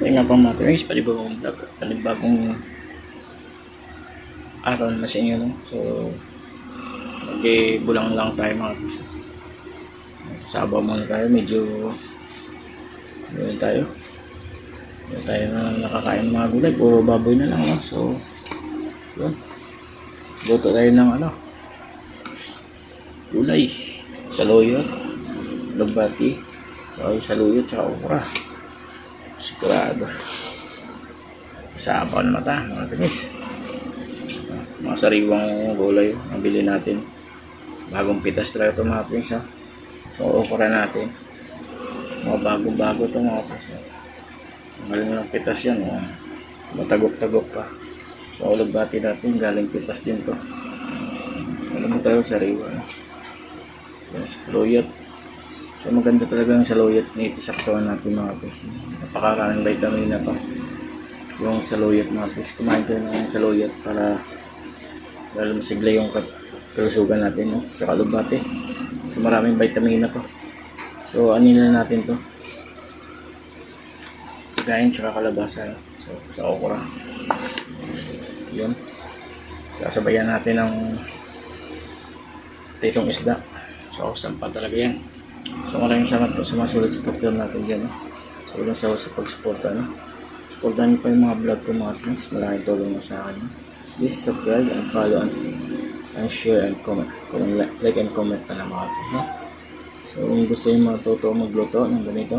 Kaya nga pang mga guys, panibagong vlog, panibagong araw na sa inyo, no? So, bulang lang tayo mga guys. Sabaw muna tayo, medyo tayo na nakakain ng mga gulay, puro baboy na lang, no? So, yun. Luto tayo ng gulay, saluyot, lugbati, so, saluyot, tsaka okra. Sigurado sabaw na mata mga guys. Mga sariwang gulay ang bili natin, bagong pitas talaga ito mga guys, ha? So okra natin, mga bagong-bago ito mga guys. Galing ng pitas yan, matagok-tagok pa. So lugbati natin, galing pitas din to. Alam mo tayo, sariwa, yes, saluyot. So maganda talaga ang saluyot nito sa katawan natin mga guys. Napakaraming vitamin na to yung saluyot mga guys. Kumain tayo ng saluyot para lalo masigla yung kalusugan natin, no? Sa kalubate. So maraming vitamin na to. So anila natin to, gayin tsaka kalabasa. So sa okra, yun, sasabayan natin ng pritong isda. So sampa talaga yan. So maraming salamat po sa mga sulit supporter natin dyan, no? So walang sawa sa pagsuporta, no? Supportan niyo pa yung mga vlog ko mga friends. Maraming tulong na sa akin, no? Please subscribe and follow and share and comment. Like and comment na lang mga friends, no? So kung gusto nyo matuto magluto ng ganito,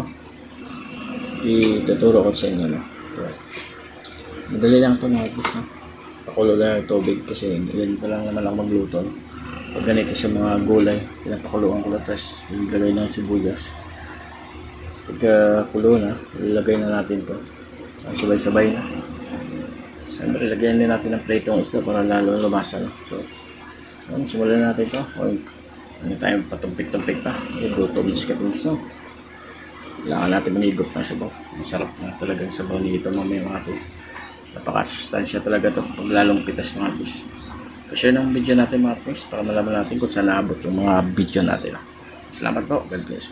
ituturo ko sa inyo, no? Okay. Madali lang ito mga friends, no? Pakulo lang yung tubig kasi ganito lang naman lang magluto, no? Pag ganito sa mga gulay, pinapakuluan ko lang, tapos ilagay ng sibuyas. Pagka-kulo na, ilagay na natin to, sabay-sabay na. Siyempre, ilagyan din natin ng pritong isda para lalo lumasa, no? So simulan natin to. Ano tayo patumpik-tumpik pa, gutom na skatings, no? Kailangan natin manigop ng sabaw. Masarap na talagang sabaw nito mamaya mga guys. Napakasustansya talaga to pag lalong pitas mga guys. Pa-share ng video natin mga friends para malaman natin kung saan naabot yung mga video natin. Salamat po. God bless po.